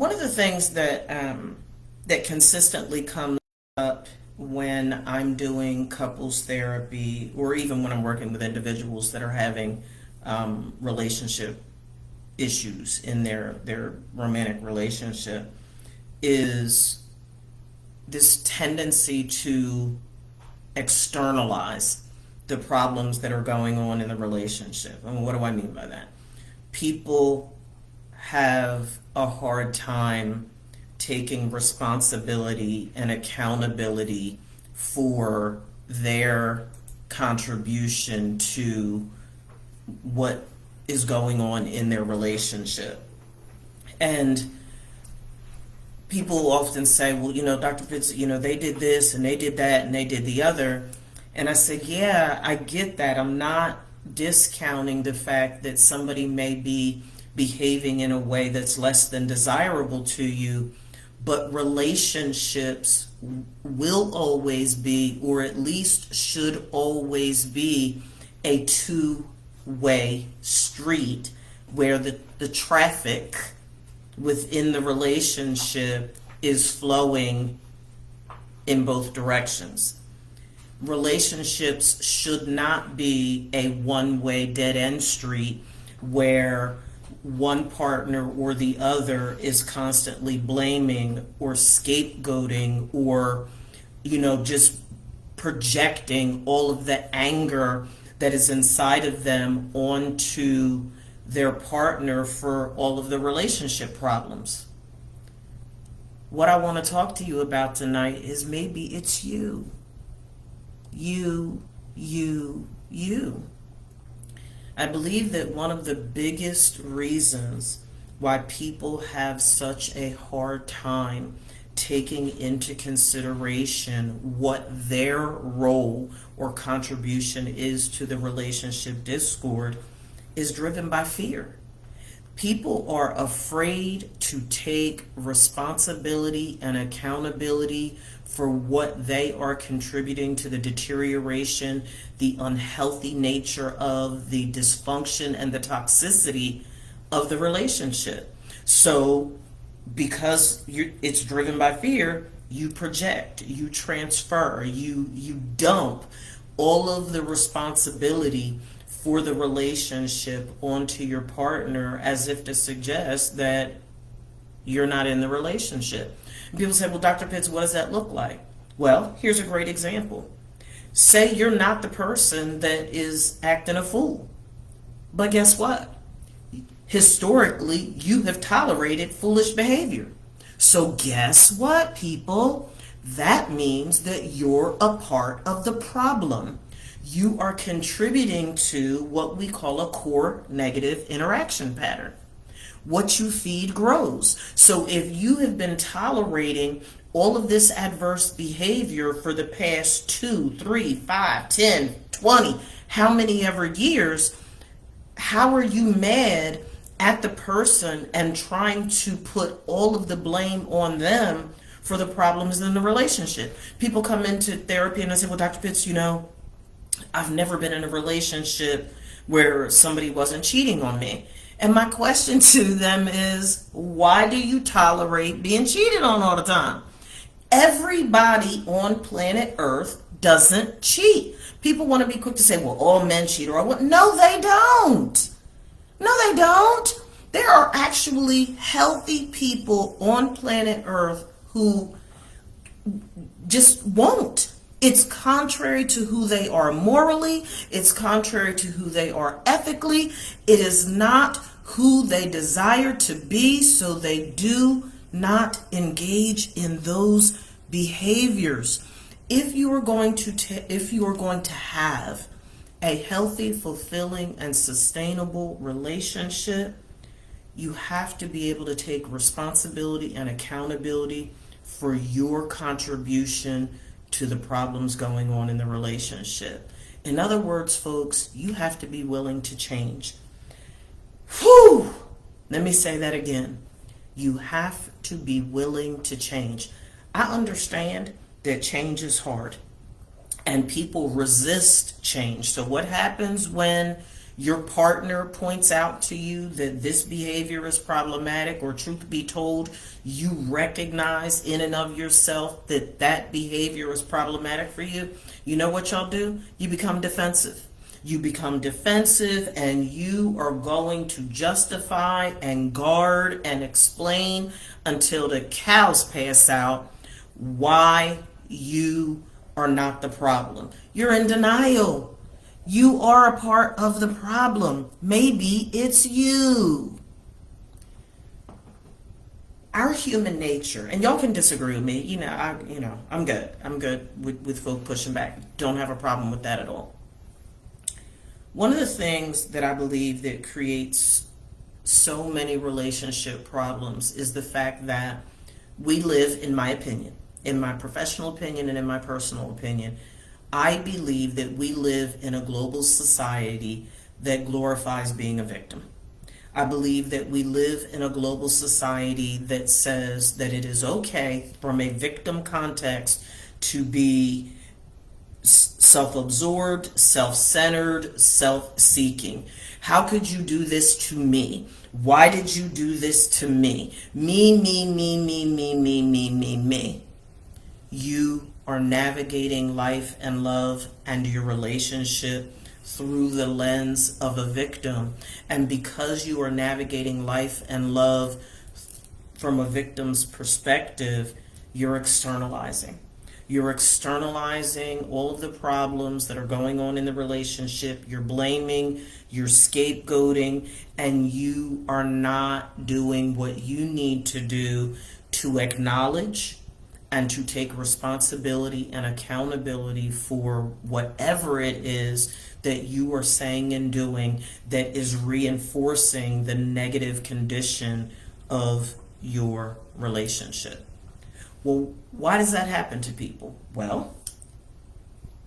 One of the things that consistently comes up when I'm doing couples therapy, or even when I'm working with individuals that are having relationship issues in their romantic relationship, is this tendency to externalize the problems that are going on in the relationship. I mean, what do I mean by that? People have a hard time taking responsibility and accountability for their contribution to what is going on in their relationship. And people often say, well, Dr. Pitts, they did this and they did that and they did the other. And I said, yeah, I get that. I'm not discounting the fact that somebody may be behaving in a way that's less than desirable to you, but relationships will always be, or at least should always be, a two-way street where the traffic within the relationship is flowing in both directions. Relationships should not be a one-way dead-end street where one partner or the other is constantly blaming or scapegoating or, just projecting all of the anger that is inside of them onto their partner for all of the relationship problems. What I want to talk to you about tonight is maybe it's you. You. I believe that one of the biggest reasons why people have such a hard time taking into consideration what their role or contribution is to the relationship discord is driven by fear. People are afraid to take responsibility and accountability for what they are contributing to the deterioration, the unhealthy nature of the dysfunction and the toxicity of the relationship. So because it's driven by fear, you project, you transfer, you dump all of the responsibility for the relationship onto your partner as if to suggest that you're not in the relationship. And people say, well, Dr. Pitts, what does that look like? Well, here's a great example. Say you're not the person that is acting a fool. But guess what? Historically, you have tolerated foolish behavior. So guess what, people? That means that you're a part of the problem. You are contributing to what we call a core negative interaction pattern. What you feed grows. So if you have been tolerating all of this adverse behavior for the past 2, 3, 5, 10, 20, how many ever years, how are you mad at the person and trying to put all of the blame on them for the problems in the relationship? People come into therapy and I say, well, Dr. Pitts, I've never been in a relationship where somebody wasn't cheating on me. And my question to them is, why do you tolerate being cheated on all the time? Everybody on planet Earth doesn't cheat. People want to be quick to say, well, all men cheat or what? No, they don't. No, they don't. There are actually healthy people on planet Earth who just won't. It's contrary to who they are morally. It's contrary to who they are ethically. It is not who they desire to be, so they do not engage in those behaviors. If you are going to have a healthy, fulfilling, and sustainable relationship, you have to be able to take responsibility and accountability for your contribution to the problems going on in the relationship. In other words, folks, you have to be willing to change. Whew! Let me say that again. You have to be willing to change. I understand that change is hard and people resist change. So what happens when Your partner points out to you that this behavior is problematic, or truth be told, you recognize in and of yourself that that behavior is problematic for you, you know what y'all do? You become defensive. You become defensive, and you are going to justify and guard and explain until the cows pass out why you are not the problem. You're in denial. You are a part of the problem. Maybe it's you. Our human nature, and y'all can disagree with me. I'm good. I'm good with folk pushing back. Don't have a problem with that at all. One of the things that I believe that creates so many relationship problems is the fact that we live, in my opinion, in my professional opinion and in my personal opinion, I believe that we live in a global society that glorifies being a victim. I believe that we live in a global society that says that it is okay from a victim context to be self-absorbed, self-centered, self-seeking. How could you do this to me? Why did you do this to me? Me, me, me, me, me, me, me, me, me. You are navigating life and love and your relationship through the lens of a victim. And because you are navigating life and love from a victim's perspective, you're externalizing. You're externalizing all of the problems that are going on in the relationship. You're blaming, you're scapegoating, and you are not doing what you need to do to acknowledge and to take responsibility and accountability for whatever it is that you are saying and doing that is reinforcing the negative condition of your relationship. Well, why does that happen to people? Well,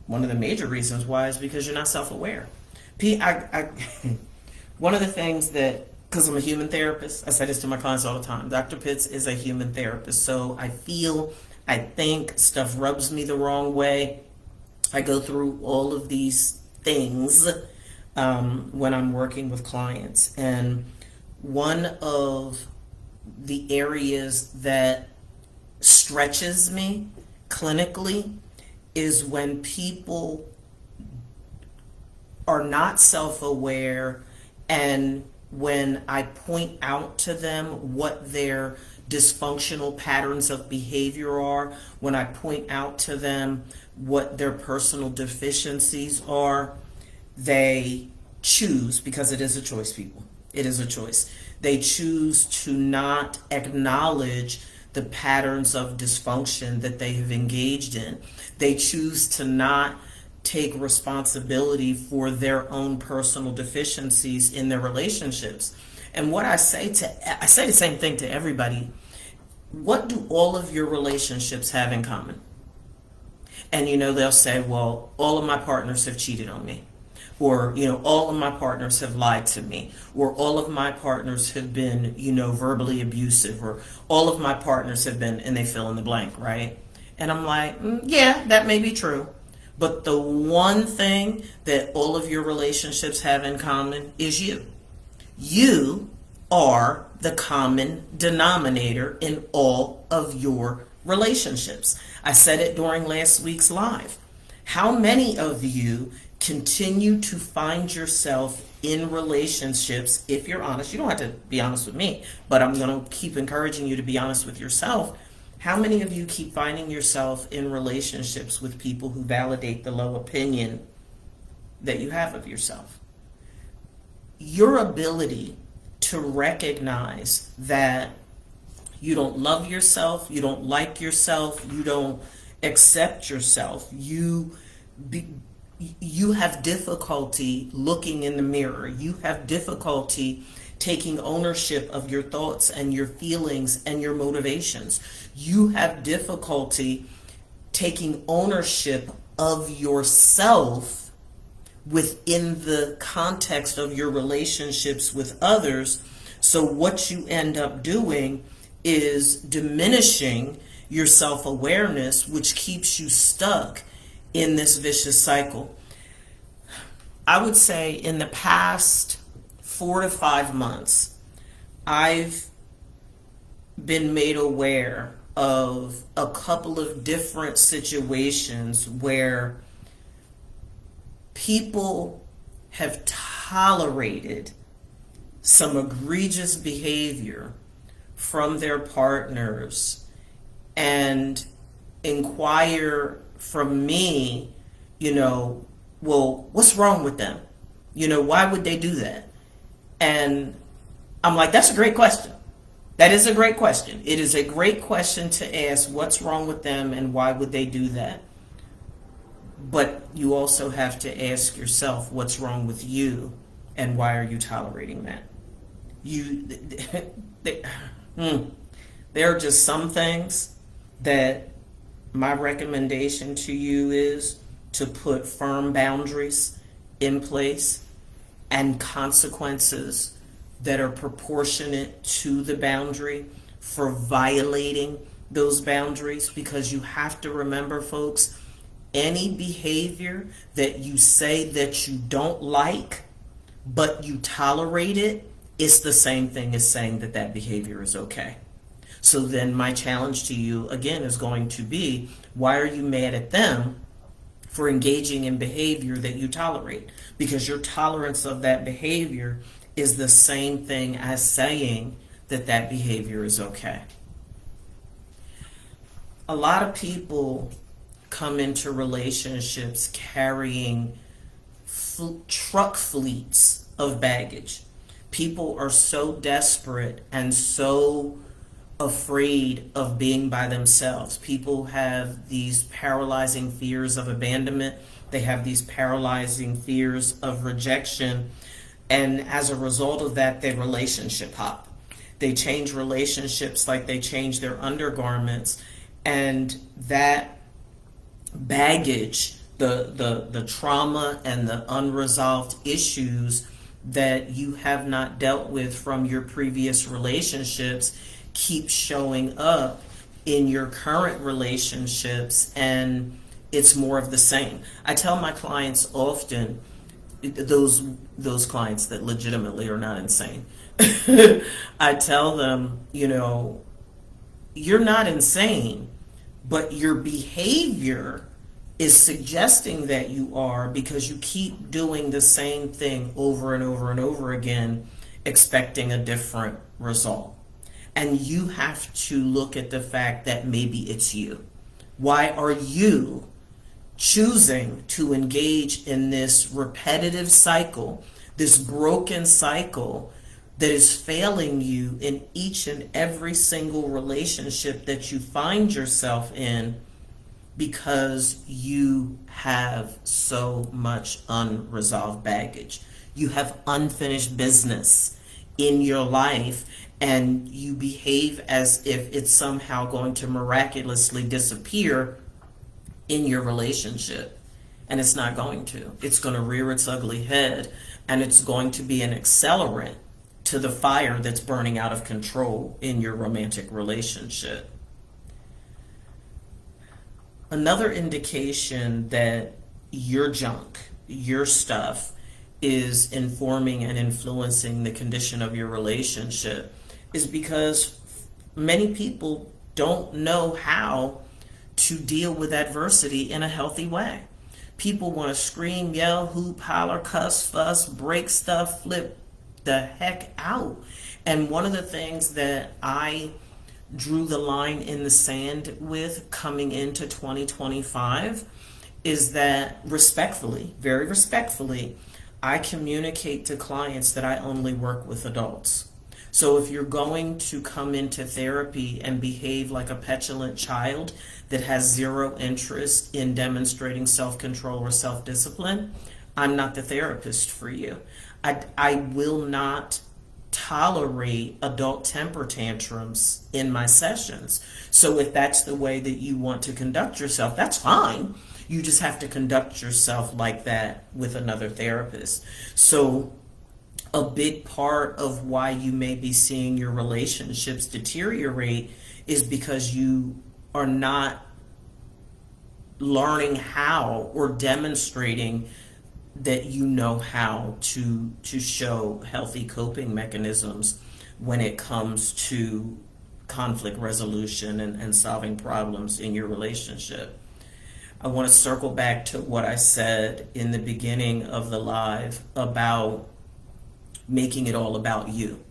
one of the major reasons why is because you're not self-aware. One of the things that, because I'm a human therapist, I say this to my clients all the time, Dr. Pitts is a human therapist, so I think stuff rubs me the wrong way. I go through all of these things when I'm working with clients, and one of the areas that stretches me clinically is when people are not self-aware, and when I point out to them what their dysfunctional patterns of behavior are, when I point out to them what their personal deficiencies are, they choose, because it is a choice, people. It is a choice. They choose to not acknowledge the patterns of dysfunction that they have engaged in. They choose to not take responsibility for their own personal deficiencies in their relationships. And what I say the same thing to everybody. What do all of your relationships have in common? And they'll say, well, all of my partners have cheated on me. Or, all of my partners have lied to me. Or all of my partners have been, verbally abusive. Or all of my partners have been, and they fill in the blank, right? And I'm like, yeah, that may be true. But the one thing that all of your relationships have in common is you. You are the common denominator in all of your relationships. I said it during last week's live. How many of you continue to find yourself in relationships, if you're honest? You don't have to be honest with me, but I'm going to keep encouraging you to be honest with yourself. How many of you keep finding yourself in relationships with people who validate the low opinion that you have of yourself? Your ability to recognize that you don't love yourself, you don't like yourself, you don't accept yourself, you have difficulty looking in the mirror, you have difficulty taking ownership of your thoughts and your feelings and your motivations. You have difficulty taking ownership of yourself within the context of your relationships with others. So what you end up doing is diminishing your self-awareness, which keeps you stuck in this vicious cycle. I would say in the past 4 to 5 months, I've been made aware of a couple of different situations where people have tolerated some egregious behavior from their partners and inquire from me, well, what's wrong with them? Why would they do that? And I'm like, that's a great question. That is a great question. It is a great question to ask what's wrong with them and why would they do that? But you also have to ask yourself what's wrong with you and why are you tolerating that? They, there are just some things that my recommendation to you is to put firm boundaries in place and consequences that are proportionate to the boundary for violating those boundaries, because you have to remember, folks, any behavior that you say that you don't like but you tolerate it, it's the same thing as saying that that behavior is okay. So then my challenge to you again is going to be, why are you mad at them for engaging in behavior that you tolerate? Because your tolerance of that behavior is the same thing as saying that that behavior is okay. A lot of people come into relationships carrying truck fleets of baggage. People are so desperate and so afraid of being by themselves. People have these paralyzing fears of abandonment. They have these paralyzing fears of rejection. And as a result of that, they relationship hop. They change relationships like they change their undergarments. And that baggage, the trauma and the unresolved issues that you have not dealt with from your previous relationships keep showing up in your current relationships, and it's more of the same. I tell my clients often, those clients that legitimately are not insane, I tell them, you're not insane, but your behavior is suggesting that you are, because you keep doing the same thing over and over and over again, expecting a different result. And you have to look at the fact that maybe it's you. Why are you choosing to engage in this repetitive cycle, this broken cycle that is failing you in each and every single relationship that you find yourself in? Because you have so much unresolved baggage. You have unfinished business in your life, and you behave as if it's somehow going to miraculously disappear in your relationship. And it's not going to. It's going to rear its ugly head, and it's going to be an accelerant to the fire that's burning out of control in your romantic relationship. Another indication that your junk, your stuff, is informing and influencing the condition of your relationship is because many people don't know how to deal with adversity in a healthy way. People want to scream, yell, hoop, holler, cuss, fuss, break stuff, flip the heck out. And one of the things that I drew the line in the sand with coming into 2025 is that respectfully, very respectfully, I communicate to clients that I only work with adults. So if you're going to come into therapy and behave like a petulant child that has zero interest in demonstrating self-control or self-discipline, I'm not the therapist for you. I will not tolerate adult temper tantrums in my sessions. So if that's the way that you want to conduct yourself, that's fine. You just have to conduct yourself like that with another therapist. So a big part of why you may be seeing your relationships deteriorate is because you are not learning how or demonstrating that you know how to show healthy coping mechanisms when it comes to conflict resolution and solving problems in your relationship. I want to circle back to what I said in the beginning of the live about making it all about you.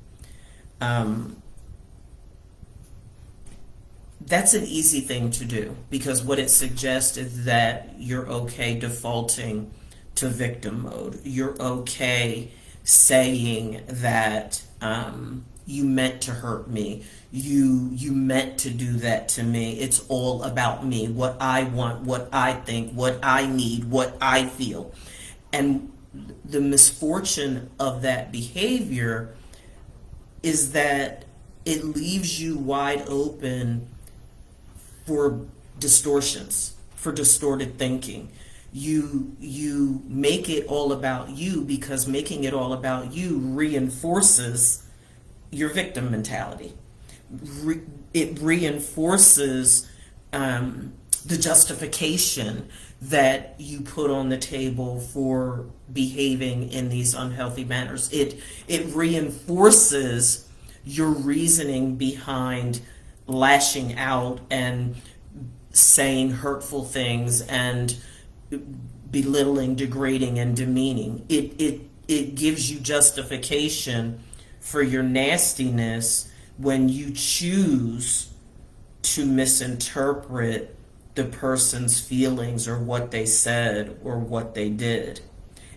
That's an easy thing to do because what it suggests is that you're okay defaulting to victim mode. You're okay saying that you meant to hurt me. You meant to do that to me. It's all about me, what I want, what I think, what I need, what I feel. And the misfortune of that behavior is that it leaves you wide open for distortions, for distorted thinking. You make it all about you because making it all about you reinforces your victim mentality. It reinforces the justification that you put on the table for behaving in these unhealthy manners. It reinforces your reasoning behind lashing out and saying hurtful things and belittling, degrading, and demeaning. It gives you justification for your nastiness when you choose to misinterpret the person's feelings or what they said or what they did.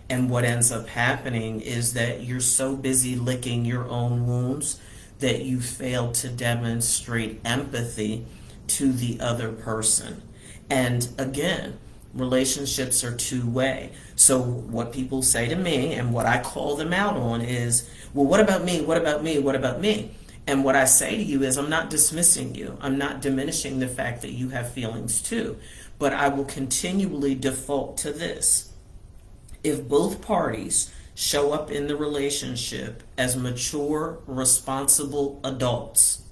And what ends up happening is that you're so busy licking your own wounds that you fail to demonstrate empathy to the other person. And again, relationships are two-way. So what people say to me and what I call them out on is, well, what about me? What about me? What about me? And what I say to you is, I'm not dismissing you. I'm not diminishing the fact that you have feelings too. But I will continually default to this. If both parties show up in the relationship as mature, responsible adults,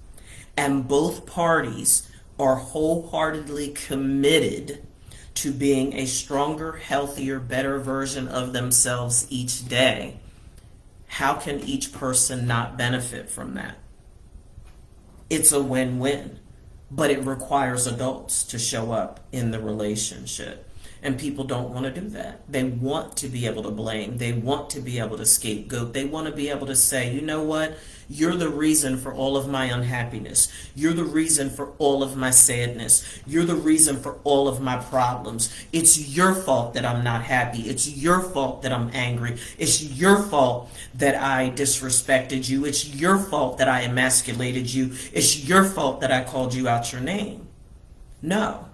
and both parties are wholeheartedly committed to being a stronger, healthier, better version of themselves each day, how can each person not benefit from that? It's a win-win, but it requires adults to show up in the relationship. And people don't want to do that. They want to be able to blame. They want to be able to scapegoat. They want to be able to say, you know what? You're the reason for all of my unhappiness. You're the reason for all of my sadness. You're the reason for all of my problems. It's your fault that I'm not happy. It's your fault that I'm angry. It's your fault that I disrespected you. It's your fault that I emasculated you. It's your fault that I called you out your name. No.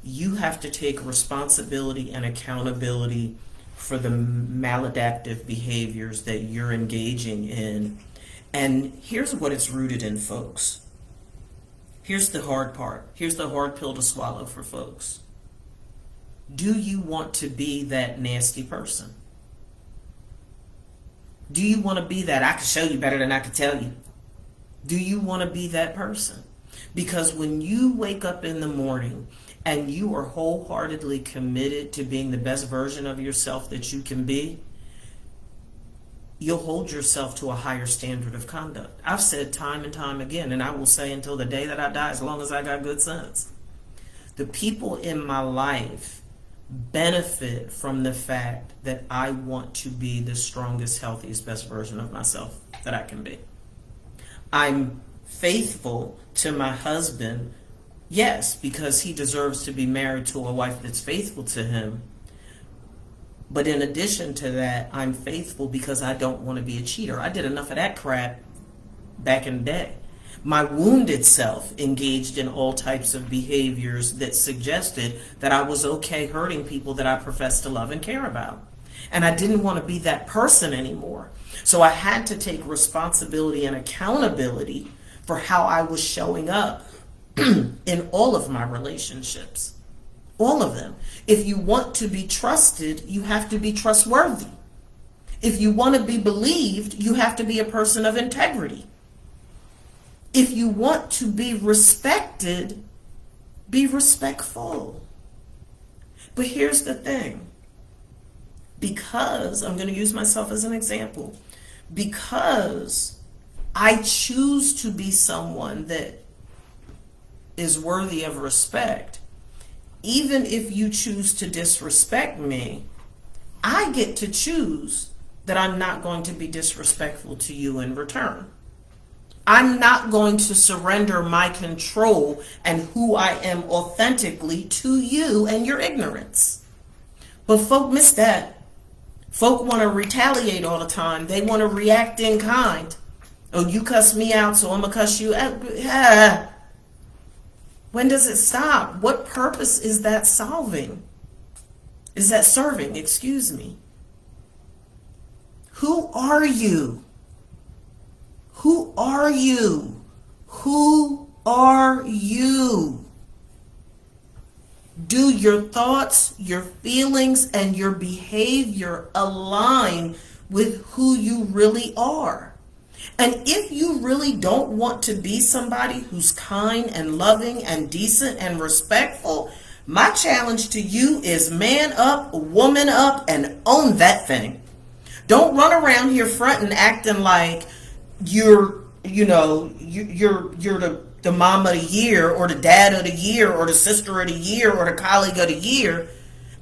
You have to take responsibility and accountability for the maladaptive behaviors that you're engaging in. And here's what it's rooted in, folks. Here's the hard part. Here's the hard pill to swallow for folks. Do you want to be that nasty person? Do you want to be that I can show you better than I can tell you? Do you want to be that person? Because when you wake up in the morning and you are wholeheartedly committed to being the best version of yourself that you can be, you'll hold yourself to a higher standard of conduct. I've said time and time again, and I will say until the day that I die, as long as I got good sense. The people in my life benefit from the fact that I want to be the strongest, healthiest, best version of myself that I can be. I'm faithful to my husband, yes, because he deserves to be married to a wife that's faithful to him. But in addition to that, I'm faithful because I don't want to be a cheater. I did enough of that crap back in the day. My wounded self engaged in all types of behaviors that suggested that I was okay hurting people that I profess to love and care about. And I didn't want to be that person anymore. So I had to take responsibility and accountability for how I was showing up in all of my relationships. All of them. If you want to be trusted, you have to be trustworthy. If you want to be believed, you have to be a person of integrity. If you want to be respected, be respectful. But here's the thing. Because, I'm going to use myself as an example, because I choose to be someone that is worthy of respect, even if you choose to disrespect me, I get to choose that I'm not going to be disrespectful to you in return. I'm not going to surrender my control and who I am authentically to you and your ignorance. But folk miss that. Folk want to retaliate all the time. They want to react in kind. Oh, you cuss me out, so I'm going to cuss you out. When does it stop? What purpose is that solving? Is that serving? Excuse me. Who are you? Who are you? Who are you? Do your thoughts, your feelings, and your behavior align with who you really are? And if you really don't want to be somebody who's kind and loving and decent and respectful, my challenge to you is man up, woman up, and own that thing. Don't run around here fronting acting like you're the mom of the year or the dad of the year or the sister of the year or the colleague of the year,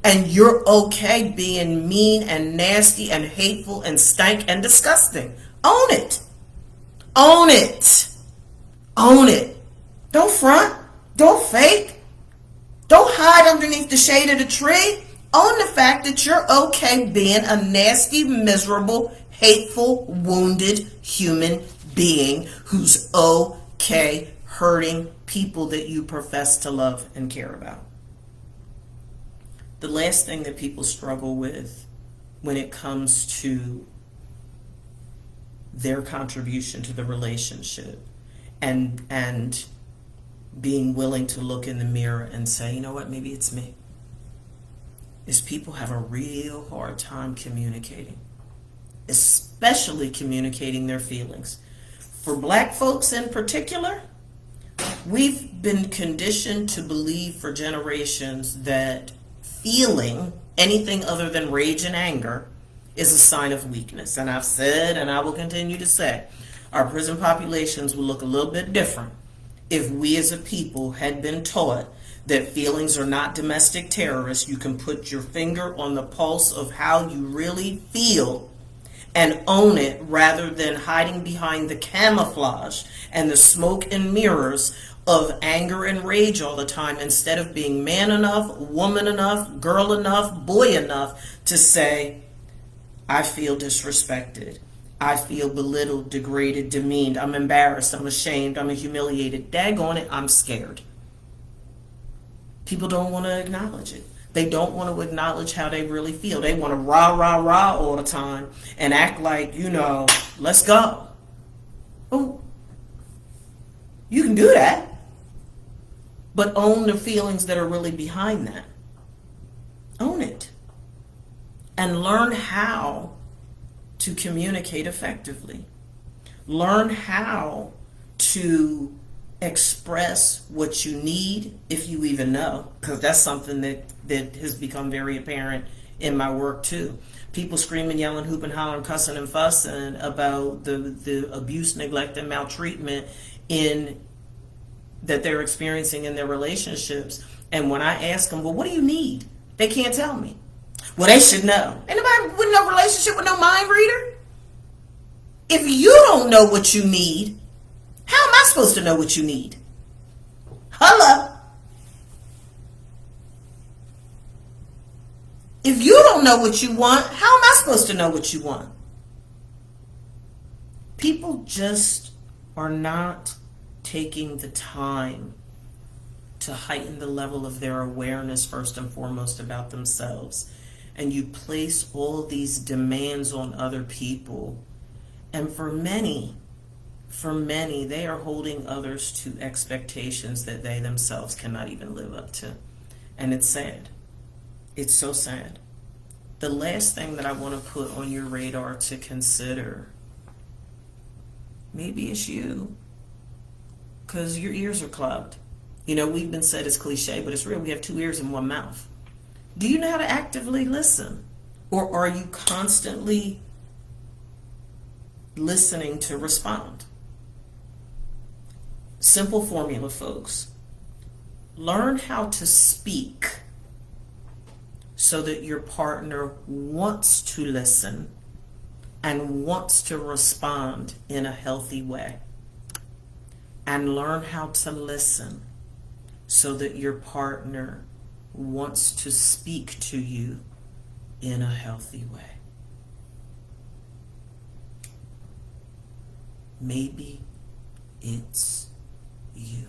and you're okay being mean and nasty and hateful and stank and disgusting. Own it. Own it. Own it. Don't front. Don't fake. Don't hide underneath the shade of the tree. Own the fact that you're okay being a nasty, miserable, hateful, wounded human being who's okay hurting people that you profess to love and care about. The last thing that people struggle with when it comes to their contribution to the relationship and being willing to look in the mirror and say, you know what, maybe it's me, is people have a real hard time communicating, especially communicating their feelings. For Black folks in particular, we've been conditioned to believe for generations that feeling anything other than rage and anger is a sign of weakness. And I've said, and I will continue to say, our prison populations will look a little bit different if we as a people had been taught that feelings are not domestic terrorists. You can put your finger on the pulse of how you really feel and own it, rather than hiding behind the camouflage and the smoke and mirrors of anger and rage all the time, instead of being man enough, woman enough, girl enough, boy enough to say, I feel disrespected. I feel belittled, degraded, demeaned. I'm embarrassed. I'm ashamed. I'm humiliated. Daggone it, I'm scared. People don't want to acknowledge it. They don't want to acknowledge how they really feel. They want to rah, rah, rah all the time and act like, let's go. Oh, you can do that. But own the feelings that are really behind that. Own it. And learn how to communicate effectively. Learn how to express what you need, if you even know, because that's something that has become very apparent in my work too. People screaming, yelling, hooping, hollering, cussing, and fussing about the abuse, neglect, and maltreatment that they're experiencing in their relationships. And when I ask them, well, what do you need? They can't tell me. Well, they should know. Ain't nobody with no relationship with no mind reader. If you don't know what you need, how am I supposed to know what you need? Hello. If you don't know what you want, how am I supposed to know what you want? People just are not taking the time to heighten the level of their awareness first and foremost about themselves. And you place all these demands on other people. And for many, they are holding others to expectations that they themselves cannot even live up to. And it's sad. It's so sad. The last thing that I want to put on your radar to consider, maybe it's you, because your ears are clogged. We've been said it's cliche, but it's real. We have two ears and one mouth. Do you know how to actively listen? Or are you constantly listening to respond? Simple formula, folks. Learn how to speak so that your partner wants to listen and wants to respond in a healthy way. And learn how to listen so that your partner wants to speak to you in a healthy way. Maybe it's you.